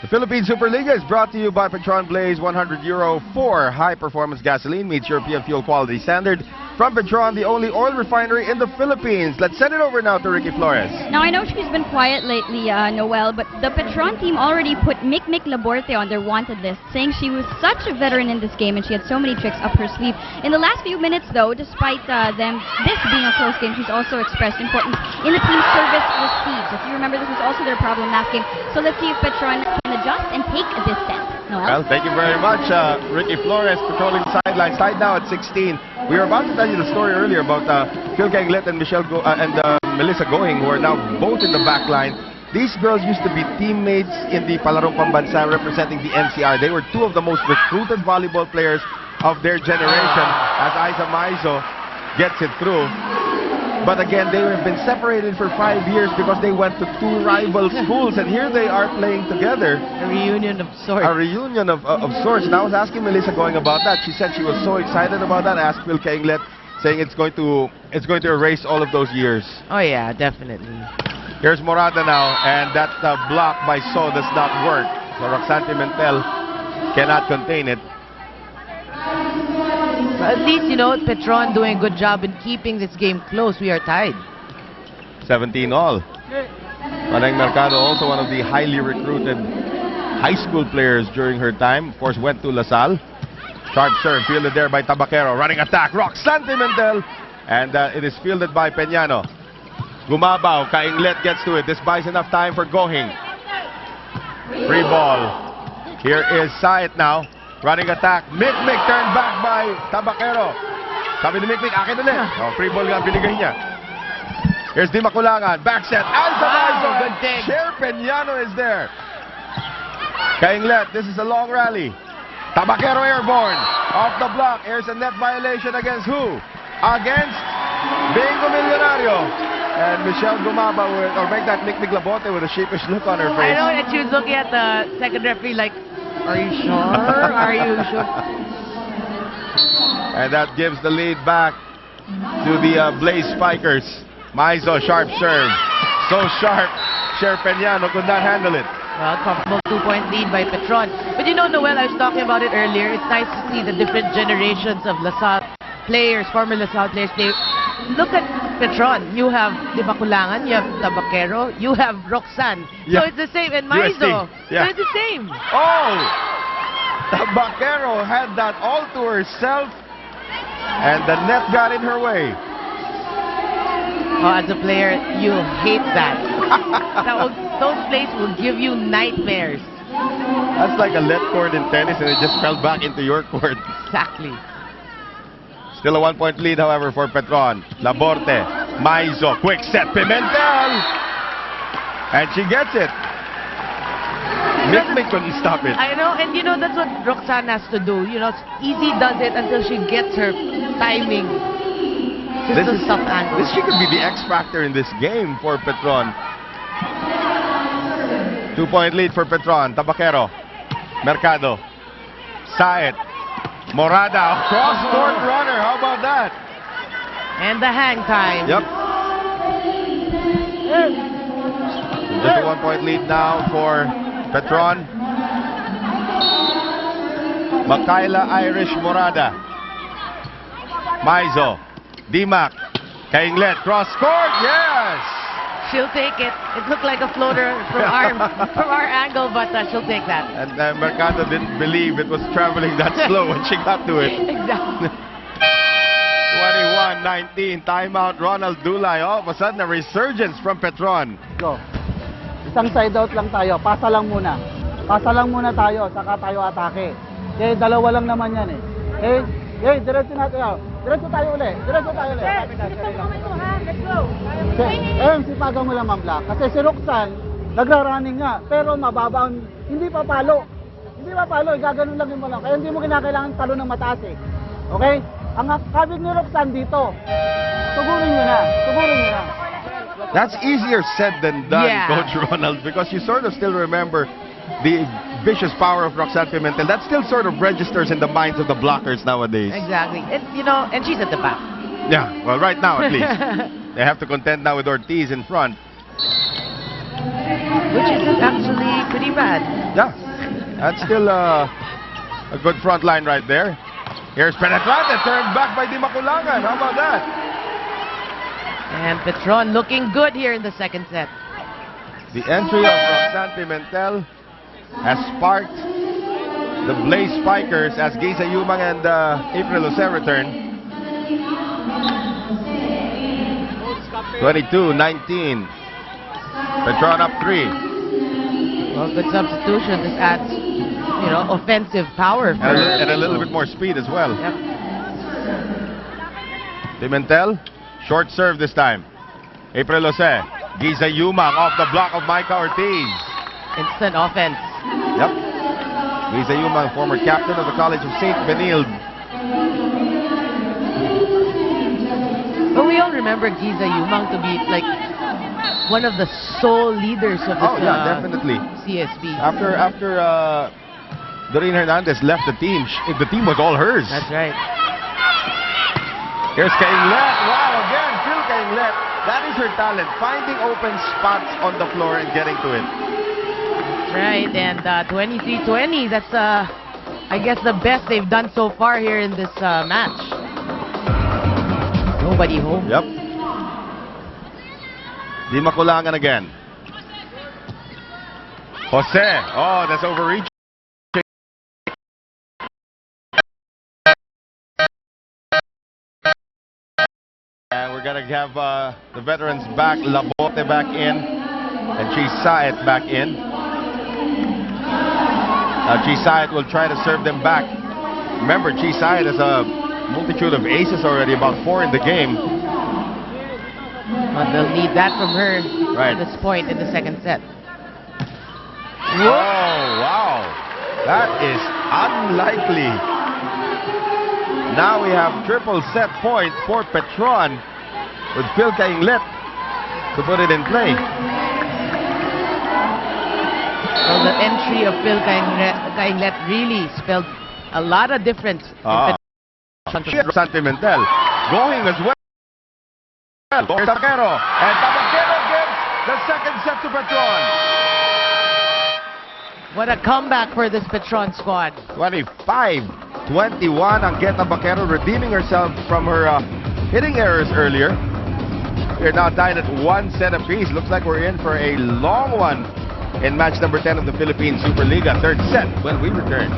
The Philippine Superliga is brought to you by Petron Blaze. €100 for high-performance gasoline meets European fuel quality standard. From Petron, the only oil refinery in the Philippines. Let's send it over now to Ricky Flores. Now, I know she's been quiet lately, Noel, but the Petron team already put Mick Laborte on their wanted list, saying she was such a veteran in this game and she had so many tricks up her sleeve. In the last few minutes, though, despite this being a close game, she's also expressed importance in the team's service received. If you remember, this was also their problem last game. So let's see if Petron can adjust and take this set. Noel? Well, thank you very much, Ricky Flores, patrolling the sideline. Side now at 16. We were about to tell you the story earlier about Phil Kanglet and Melissa Going, who are now both in the back line. These girls used to be teammates in the Palarong Pambansa representing the NCR. They were two of the most recruited volleyball players of their generation as Isa Maizo gets it through. But again, they have been separated for 5 years because they went to two rival schools, and here they are playing together. A reunion of sorts. A reunion of sorts. And I was asking Melissa Going about that. She said she was so excited about that. I asked Phil Kanglet, saying it's going to erase all of those years. Oh yeah, definitely. Here's Morada now, and that block by So does not work. So Roxanne Pimentel cannot contain it. But at least, you know, Petron doing a good job in keeping this game close. We are tied. 17 all. Maneng Mercado, also one of the highly recruited high school players during her time. Of course, went to LaSalle. Sharp serve, fielded there by Tabaquero. Running attack, Roxanne Pimentel. And it is fielded by Peñano. Gumabaw, Kainglet gets to it. This buys enough time for Gohing. Free ball. Here is Saet now. Running attack. Mick turned back by Tabaquero. Sabi ni Mick, akin ulit. Oh, free ball nga binigay niya. Here's Di Maculangan. Back set. Good dig. Cher Peñano is there. Kainglet, this is a long rally. Tabaquero airborne. Off the block. Here's a net violation against who? Against Bingo Millonario. And Michelle Gumaba will make that Mick Laborte with a sheepish look on her face. I know that she was looking at the second referee like, are you sure? Are you sure? And that gives the lead back to the Blaze Spikers. Maizo, sharp serve. So sharp, Cher Peñano could not handle it. Well, comfortable 2-point lead by Petron. But you know, Noel, I was talking about it earlier. It's nice to see the different generations of LaSalle players, former LaSalle players. They look at Petron. You have Di Maculangan, you have Tabaquero, you have Roxanne. Yeah. So it's the same. And Maizo. Yeah. So it's the same. Oh! Tabaquero had that all to herself. And the net got in her way. Oh, as a player, you hate that. Those plays will give you nightmares. That's like a let court in tennis and it just fell back into your court. Exactly. Still a 1-point lead, however, for Petron. Laborte, Maizo, quick set, Pimentel! And she gets it. Mick couldn't stop it. I know, and you know, that's what Roxanne has to do. You know, Easy does it until she gets her timing. Just a soft angle. She could be the X factor in this game for Petron. 2-point lead for Petron. Tabaquero, Mercado, Saet, Morada, cross-court runner. How about that? And the hang time. Yep. Just a 1-point lead now for Petron. Makaila Irish Morada. Maizo. Dimac. Kainglet. Cross-court. Yes! She'll take it. It looked like a floater from our angle, but she'll take that. And Mercado didn't believe it was traveling that slow when she got to it. Exactly. 21-19. Timeout Ronald Dulay. All of a sudden, a resurgence from Petron. Go. Isang side out lang tayo. Pasa lang muna. Pasa lang muna tayo. Saka tayo atake. Okay, dalawa lang naman yan eh. Okay, diretso natin. Diretso tayo ulit. Diretso tayo ulit. Let's go. Sipagan mo lang, Ma'am Black. Kasi si Roxanne, nagra-running nga. Pero mababa. Hindi pa palo. Hindi pa palo. Gaganon lang mo lang. Kaya hindi mo kinakailangan talo ng mataas eh. Okay? Ang kabig ni Roxanne dito. Tugurin nyo na. Tugurin nyo na. That's easier said than done, Yeah. Coach Ronald, because you sort of still remember the vicious power of Roxanne Pimentel. That still sort of registers in the minds of the blockers nowadays. Exactly. You know, and she's at the back. Yeah, well, right now at least. They have to contend now with Ortiz in front. Which is actually pretty bad. Yeah, that's still a good front line right there. Here's Penetrante, turned back by Di Maculangan. How about that? And Petron looking good here in the second set. The entry of Roxanne Pimentel has sparked the Blaze Spikers as Geisa Yumang and April Jose return. 22-19. Petron up 3. Well, good substitution. This adds, offensive power. And a little bit more speed as well. Yep. Pimentel, short serve this time. April Jose, Geisa Yumang off the block of Micah Ortiz. Instant offense. Yep. Geisa Yumang, former captain of the College of St. Benilde. But we all remember Geisa Yumang to be like one of the sole leaders of this definitely. CSB. After Doreen Hernandez left the team, the team was all hers. That's right. Here's Kainglet. Wow, again, Phil Kainglet. That is her talent, finding open spots on the floor and getting to it. That's right, and 23-20. That's, I guess, the best they've done so far here in this match. Nobody home. Yep. Di Maculangan again. Jose. Oh, that's overreaching. And we're going to have the veterans back. Labote back in. And Chisaet back in. Chisaet will try to serve them back. Remember, Chisaet has a multitude of aces already, about 4 in the game. But they'll need that from her Right. at this point in the second set. Oh, wow. That is unlikely. Now we have triple set point for Petron with Phil Kainglet to put it in play. Well, the entry of Phil Kainglet really spelled a lot of difference. San Pimentel going as well. Here's Tabaquero. And Tabaquero gives the second set to Petron. What a comeback for this Petron squad. 25-21. Angget Tabaquero redeeming herself from her hitting errors earlier. We're now tied at 1 set apiece. Looks like we're in for a long one in match number 10 of the Philippine Superliga. Third set when we return.